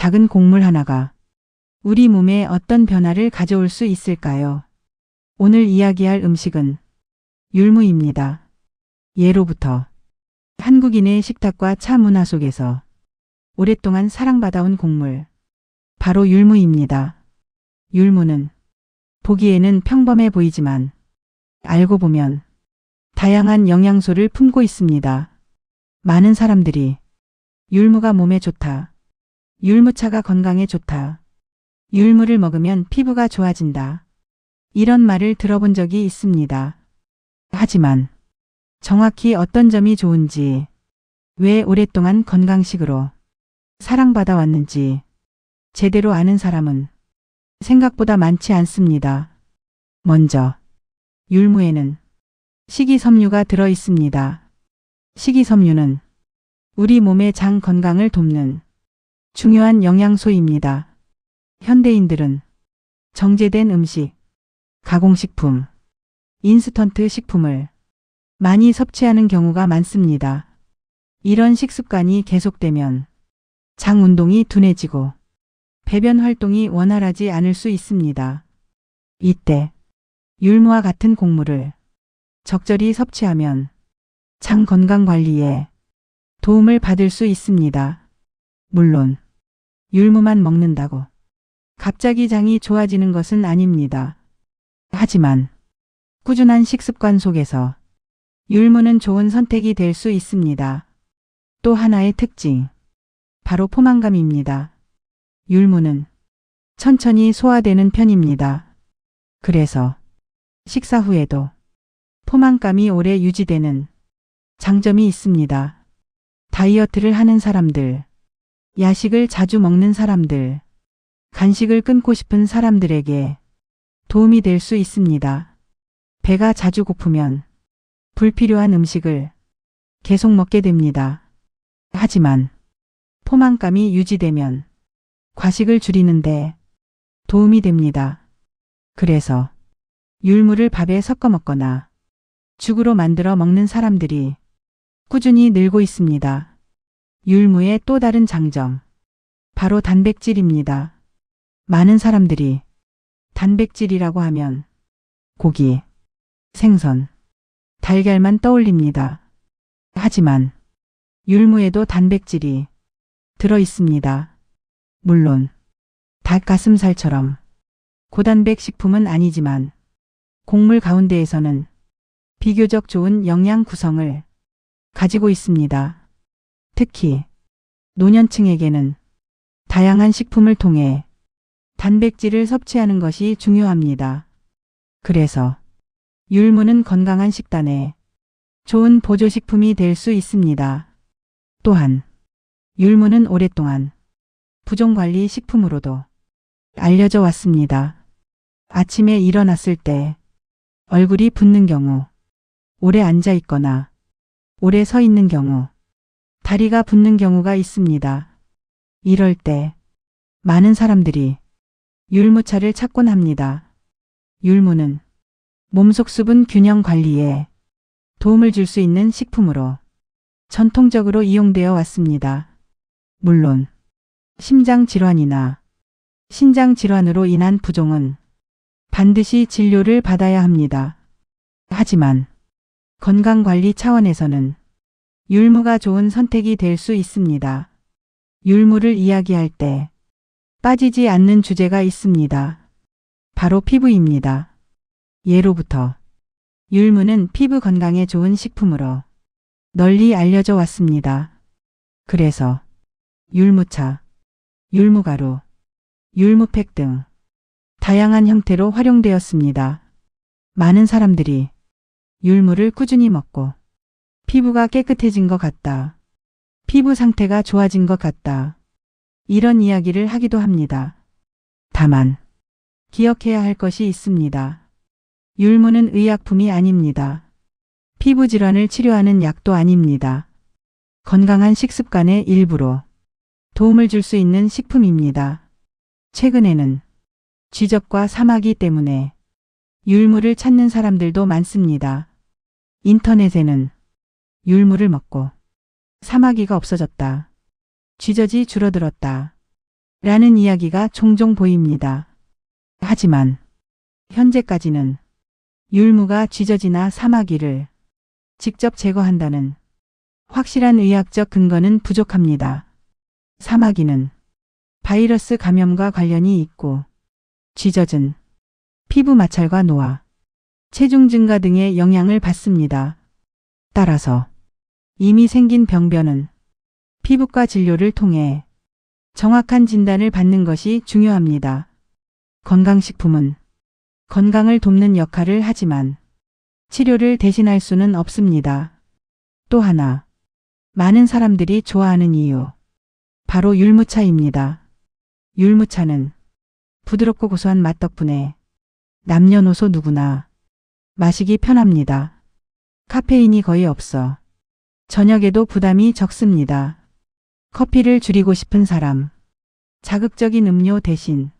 작은 곡물 하나가 우리 몸에 어떤 변화를 가져올 수 있을까요? 오늘 이야기할 음식은 율무입니다. 예로부터 한국인의 식탁과 차 문화 속에서 오랫동안 사랑받아온 곡물, 바로 율무입니다. 율무는 보기에는 평범해 보이지만 알고 보면 다양한 영양소를 품고 있습니다. 많은 사람들이 율무가 몸에 좋다, 율무차가 건강에 좋다, 율무를 먹으면 피부가 좋아진다, 이런 말을 들어본 적이 있습니다. 하지만 정확히 어떤 점이 좋은지, 왜 오랫동안 건강식으로 사랑받아 왔는지 제대로 아는 사람은 생각보다 많지 않습니다. 먼저 율무에는 식이섬유가 들어 있습니다. 식이섬유는 우리 몸의 장 건강을 돕는 중요한 영양소입니다. 현대인들은 정제된 음식, 가공식품, 인스턴트 식품을 많이 섭취하는 경우가 많습니다. 이런 식습관이 계속되면 장 운동이 둔해지고 배변 활동이 원활하지 않을 수 있습니다. 이때 율무와 같은 곡물을 적절히 섭취하면 장 건강 관리에 도움을 받을 수 있습니다. 물론 율무만 먹는다고 갑자기 장이 좋아지는 것은 아닙니다. 하지만 꾸준한 식습관 속에서 율무는 좋은 선택이 될 수 있습니다. 또 하나의 특징, 바로 포만감입니다. 율무는 천천히 소화되는 편입니다. 그래서 식사 후에도 포만감이 오래 유지되는 장점이 있습니다. 다이어트를 하는 사람들, 야식을 자주 먹는 사람들, 간식을 끊고 싶은 사람들에게 도움이 될 수 있습니다. 배가 자주 고프면 불필요한 음식을 계속 먹게 됩니다. 하지만 포만감이 유지되면 과식을 줄이는데 도움이 됩니다. 그래서 율무를 밥에 섞어 먹거나 죽으로 만들어 먹는 사람들이 꾸준히 늘고 있습니다. 율무의 또 다른 장점, 바로 단백질입니다. 많은 사람들이 단백질이라고 하면 고기, 생선, 달걀만 떠올립니다. 하지만 율무에도 단백질이 들어 있습니다. 물론 닭가슴살처럼 고단백 식품은 아니지만 곡물 가운데에서는 비교적 좋은 영양 구성을 가지고 있습니다. 특히 노년층에게는 다양한 식품을 통해 단백질을 섭취하는 것이 중요합니다. 그래서 율무는 건강한 식단에 좋은 보조식품이 될 수 있습니다. 또한 율무는 오랫동안 부종관리 식품으로도 알려져 왔습니다. 아침에 일어났을 때 얼굴이 붓는 경우, 오래 앉아 있거나 오래 서 있는 경우, 다리가 붓는 경우가 있습니다. 이럴 때 많은 사람들이 율무차를 찾곤 합니다. 율무는 몸속 수분 균형 관리에 도움을 줄 수 있는 식품으로 전통적으로 이용되어 왔습니다. 물론 심장 질환이나 신장 질환으로 인한 부종은 반드시 진료를 받아야 합니다. 하지만 건강관리 차원에서는 율무가 좋은 선택이 될 수 있습니다. 율무를 이야기할 때 빠지지 않는 주제가 있습니다. 바로 피부입니다. 예로부터 율무는 피부 건강에 좋은 식품으로 널리 알려져 왔습니다. 그래서 율무차, 율무가루, 율무팩 등 다양한 형태로 활용되었습니다. 많은 사람들이 율무를 꾸준히 먹고 피부가 깨끗해진 것 같다, 피부 상태가 좋아진 것 같다, 이런 이야기를 하기도 합니다. 다만 기억해야 할 것이 있습니다. 율무는 의약품이 아닙니다. 피부 질환을 치료하는 약도 아닙니다. 건강한 식습관의 일부로 도움을 줄 수 있는 식품입니다. 최근에는 쥐접과 사마귀 때문에 율무를 찾는 사람들도 많습니다. 인터넷에는 율무를 먹고 사마귀가 없어졌다, 쥐젖이 줄어들었다, 라는 이야기가 종종 보입니다. 하지만 현재까지는 율무가 쥐젖이나 사마귀를 직접 제거한다는 확실한 의학적 근거는 부족합니다. 사마귀는 바이러스 감염과 관련이 있고 쥐젖은 피부 마찰과 노화, 체중 증가 등의 영향을 받습니다. 따라서 이미 생긴 병변은 피부과 진료를 통해 정확한 진단을 받는 것이 중요합니다. 건강식품은 건강을 돕는 역할을 하지만 치료를 대신할 수는 없습니다. 또 하나, 많은 사람들이 좋아하는 이유, 바로 율무차입니다. 율무차는 부드럽고 고소한 맛 덕분에 남녀노소 누구나 마시기 편합니다. 카페인이 거의 없어 저녁에도 부담이 적습니다. 커피를 줄이고 싶은 사람, 자극적인 음료 대신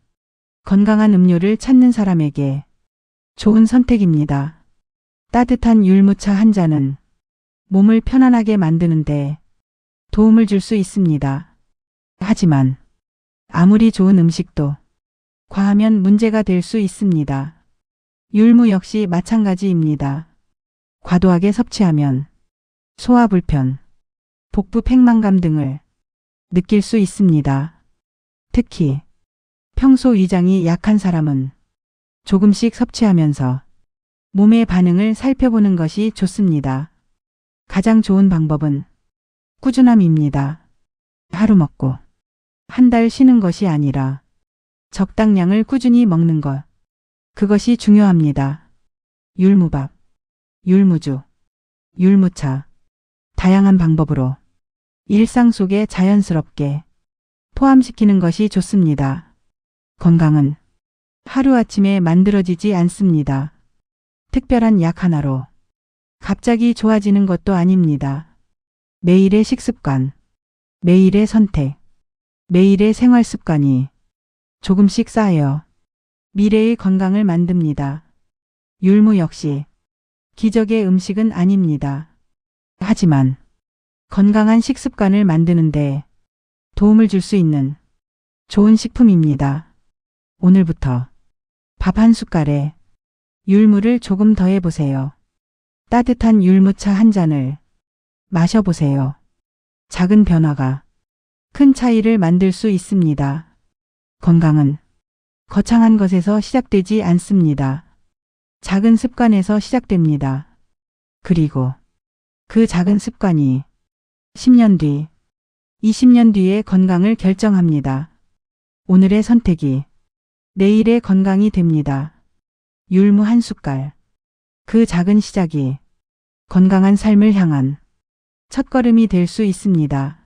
건강한 음료를 찾는 사람에게 좋은 선택입니다. 따뜻한 율무차 한 잔은 몸을 편안하게 만드는데 도움을 줄 수 있습니다. 하지만 아무리 좋은 음식도 과하면 문제가 될 수 있습니다. 율무 역시 마찬가지입니다. 과도하게 섭취하면 소화 불편, 복부 팽만감 등을 느낄 수 있습니다. 특히 평소 위장이 약한 사람은 조금씩 섭취하면서 몸의 반응을 살펴보는 것이 좋습니다. 가장 좋은 방법은 꾸준함입니다. 하루 먹고 한 달 쉬는 것이 아니라 적당량을 꾸준히 먹는 것. 그것이 중요합니다. 율무밥, 율무주, 율무차. 다양한 방법으로 일상 속에 자연스럽게 포함시키는 것이 좋습니다. 건강은 하루아침에 만들어지지 않습니다. 특별한 약 하나로 갑자기 좋아지는 것도 아닙니다. 매일의 식습관, 매일의 선택, 매일의 생활 습관이 조금씩 쌓여 미래의 건강을 만듭니다. 율무 역시 기적의 음식은 아닙니다. 하지만 건강한 식습관을 만드는데 도움을 줄 수 있는 좋은 식품입니다. 오늘부터 밥 한 숟갈에 율무를 조금 더해보세요. 따뜻한 율무차 한 잔을 마셔보세요. 작은 변화가 큰 차이를 만들 수 있습니다. 건강은 거창한 것에서 시작되지 않습니다. 작은 습관에서 시작됩니다. 그리고 그 작은 습관이 10년 뒤, 20년 뒤의 건강을 결정합니다. 오늘의 선택이 내일의 건강이 됩니다. 율무 한 숟갈. 그 작은 시작이 건강한 삶을 향한 첫걸음이 될 수 있습니다.